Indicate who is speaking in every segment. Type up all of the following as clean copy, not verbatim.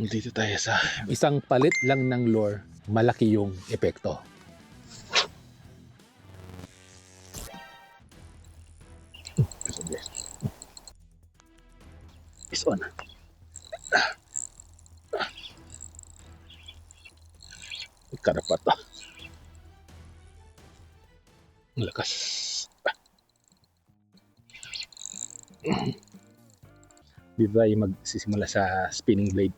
Speaker 1: Dito tayo sa
Speaker 2: Isang palit lang ng lure, malaki yung epekto.
Speaker 1: is on. Karapat to. Ang lakas. Dito tayo magsisimula sa spinning blade.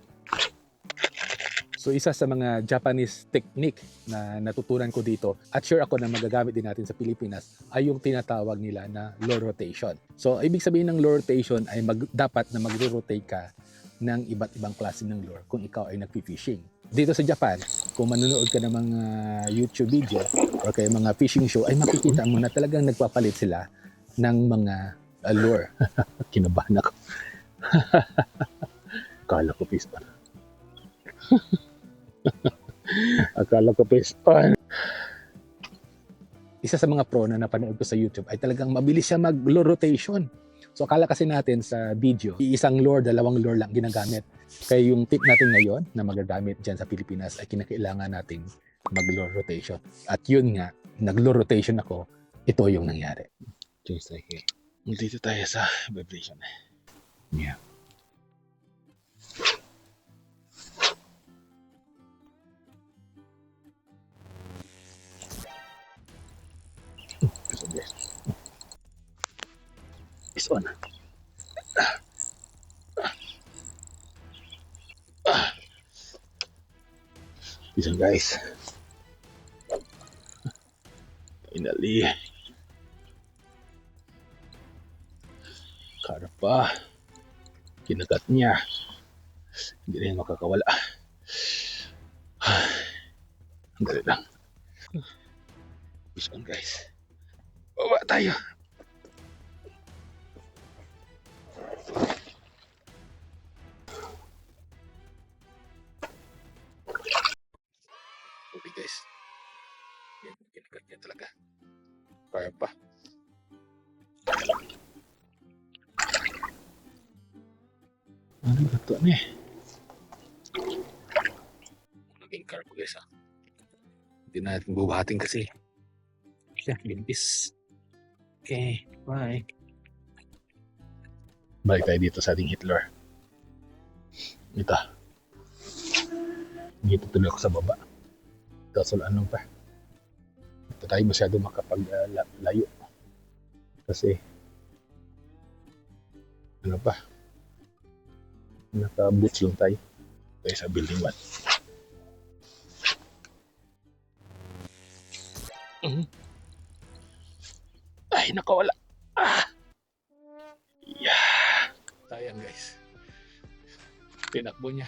Speaker 2: So isa sa mga Japanese technique na natutunan ko dito at sure ako na magagamit din natin sa Pilipinas ay yung tinatawag nila na lure rotation. So ibig sabihin ng lure rotation ay dapat na magro-rotate ka ng iba't ibang klase ng lure kung ikaw ay nagpi-fishing. Dito sa Japan, kung manonood ka ng mga YouTube video or kaya mga fishing show, ay makikita mo na talagang nagpapalit sila ng mga lure.
Speaker 1: Kinabahan ako. Akala ko piston. Akala ko piston.
Speaker 2: Isa sa mga pro na napanood ko sa YouTube ay talagang mabilis siya mag-lure rotation. So akala kasi natin sa video, isang lure, dalawang lure lang ginagamit. Kaya yung tip natin ngayon na magagamit dyan sa Pilipinas ay kinakailangan nating mag-lure rotation. At yun nga, nag-lure rotation ako, ito yung nangyari.
Speaker 1: Just like here. Dito tayo sa vibration.
Speaker 2: Yeah.
Speaker 1: Is on. Listen guys. Finally. Karpa. Kinagat niya. Hindi rin makakawala. Ang dali lang. Is on guys. Baba tayo.
Speaker 2: Okay guys. Kinagat niya talaga. Kaya pa.
Speaker 1: Ano ba ito ni?
Speaker 2: Naging carbo guys ha. Hindi natin bubuhatin kasi. Siya, limpis. Okay, bye.
Speaker 1: Balik tayo dito sa ating Hitler. Ito. Dito tuloy ako sa baba. Kaso ano pa. Ito tayo masyado makapaglayo. Kasi ano pa. Naka-boots lang tayo. Tayo sa building 1. Ay, nakawala. Yeah.
Speaker 2: Sayang guys. Tinakbo niya.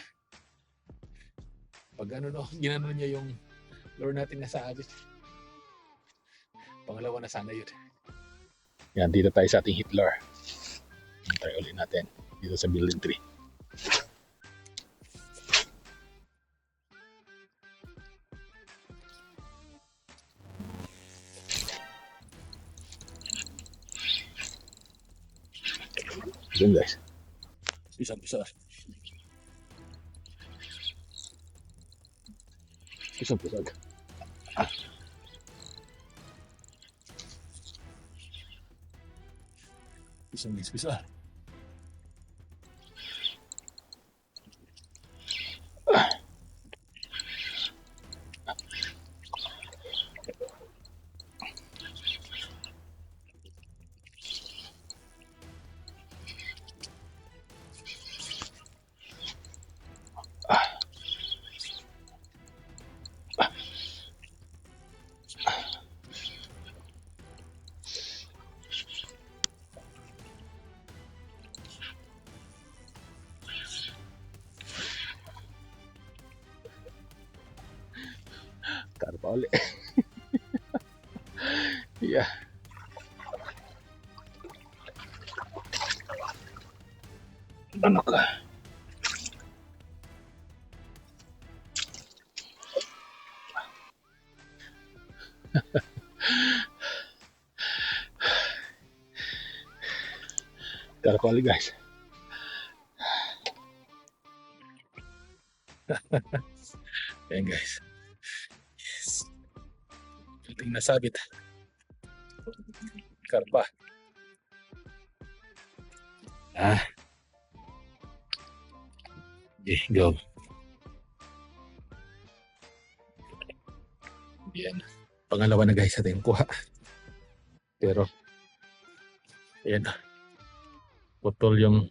Speaker 2: Pag ano no, ginano niya yung lure natin na sa abit. Pangalawa na sana yun.
Speaker 1: Yan, dito tayo sa ating Hitler. Try ulit natin. Dito sa building 3. Yun guys.
Speaker 2: Pisang-pisang.
Speaker 1: Pisag-pisag.
Speaker 2: Pisang-pisang.
Speaker 1: Karpa ulit. Yeah. Ano ka? Karpa ulit guys.
Speaker 2: Ayan guys. Yes. Ito yung nasabit. Karpa. Okay, go. Yan. Pangalawa na guys natin kuha. Pero, ayan. Putol yung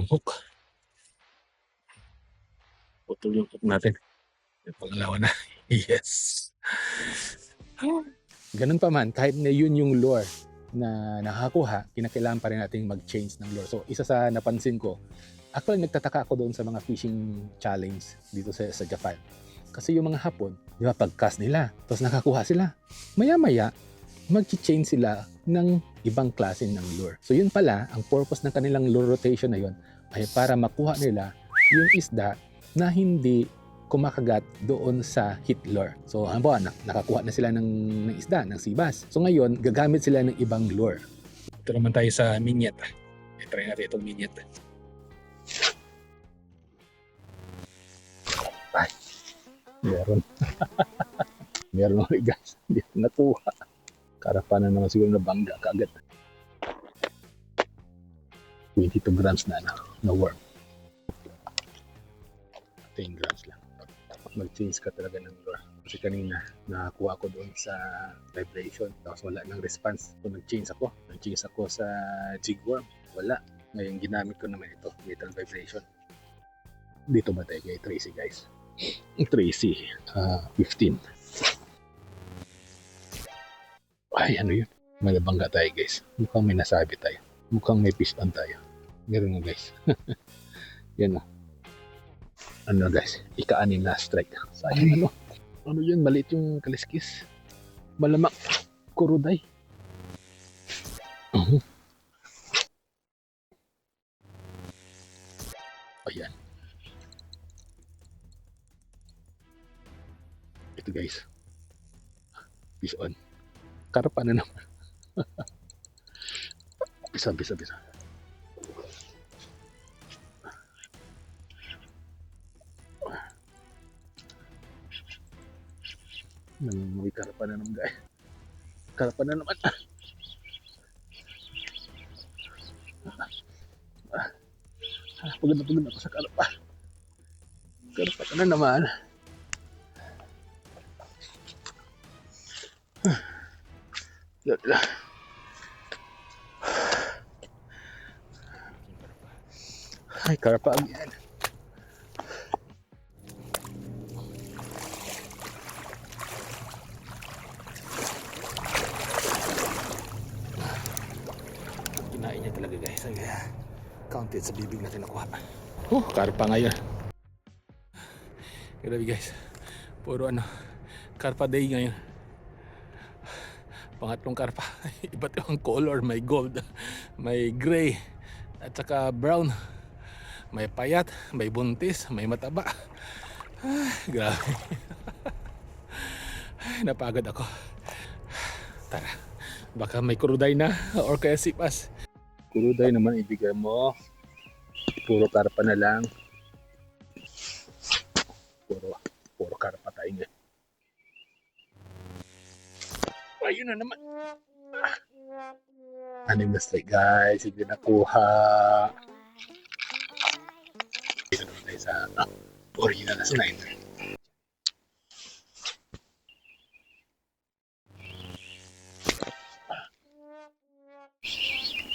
Speaker 2: hook. Putol yung hook natin. Yung pangalawa na. Yes. Ganun pa man, kahit na yun yung lure na nakakuha, kinakailangan pa rin natin mag-change ng lure. So, isa sa napansin ko, actually nagtataka ako doon sa mga fishing challenge dito sa Japan. Kasi yung mga Hapon, di ba, pag-cast nila, tapos nakakuha sila. Maya-maya, mag-change sila ng ibang klase ng lure. So yun pala, ang purpose ng kanilang lure rotation na yun ay para makuha nila yung isda na hindi kumakagat doon sa hit lure. So halimbawa, nakakuha na sila ng isda, ng sibas. So ngayon, gagamit sila ng ibang lure. Ito naman tayo sa minyet. I-try natin itong minyet.
Speaker 1: Meron. Meron ulit guys. Hindi ko nakuha. Karapanan naman siguro na bangga kaagad. 22 grams na worm. 10 grams lang. Mag-change ka talaga ng lure. Kasi kanina nakakuha ko doon sa vibration. Tapos wala ng response. So nag-change ako sa jig worm. Wala. Ngayon ginamit ko naman ito. Little vibration. Dito ba tayo kay Tracy guys? Tracy 15. Ay, ano yun? May nabangga tayo guys. Mukhang may nasabi tayo. Mukhang may piston tayo. Meron na guys. Yan na. Ano guys? Ika-anim na strike. Sayang ano? Ano yun? Maliit yung kaliskis. Malamak. Kuruday. Ayan. Ito guys. Fish on. Karpa na naman. Bisa. May karpa na naman guys. Karpa na naman. Pagod na ako sa karpa. Karpa ka na naman. Ay, karpa again. Kinain niya talaga guys. Kaya counted sa bibig natin nakuha. Karpa ngayon. Grabe guys. Puro karpa day ngayon. Pangatlong karpa. Iba't ibang color. May gold, may gray, at saka brown. May payat, may buntis, may mataba. Grabe. Napagod ako. Tara, baka may kuruday na or kaya sipas. Kuruday naman ibigay mo. Puro karpa na lang. Puro karpa tayo ngayon. Ayun na naman. Anim na strike guys. Hindi nakuha. Dito naman tayo sa original na sniper.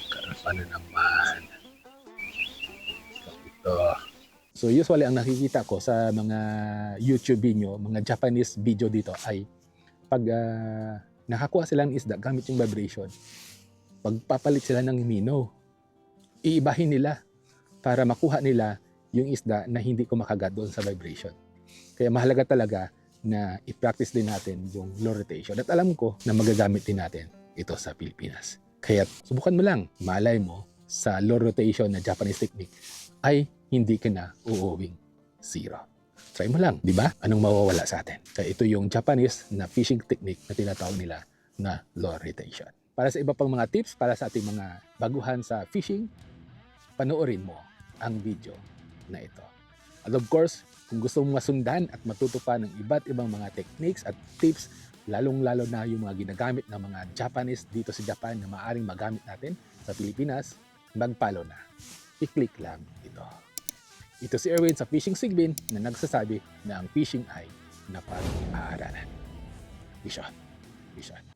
Speaker 1: Karpa na naman. Ito. So usually ang nakikita ko sa mga YouTube video, mga Japanese video dito ay pag nakakuha sila ng isda gamit yung vibration, pagpapalit sila ng minnow, iibahin nila para makuha nila yung isda na hindi kumakagat doon sa vibration. Kaya mahalaga talaga na i-practice din natin yung lure rotation. At alam ko na magagamit din natin ito sa Pilipinas. Kaya subukan mo lang, malay mo sa lure rotation na Japanese technique ay hindi ka na uuwing zero. Try mo lang, di ba? Anong mawawala sa atin? Kaya ito yung Japanese na fishing technique na tinatawag nila na lure rotation. Para sa iba pang mga tips, para sa ating mga baguhan sa fishing, panoorin mo ang video na ito.
Speaker 2: At of course, kung gusto mong masundan at matuto pa ng iba't ibang mga techniques at tips, lalong-lalo na yung mga ginagamit ng mga Japanese dito sa Japan na maaaring magamit natin sa Pilipinas, mag-follow na. I-click lang ito. Ito si Erwin sa Fishing Sigbin na nagsasabi na ang fishing ay napag-aaralan. Vision. Vision.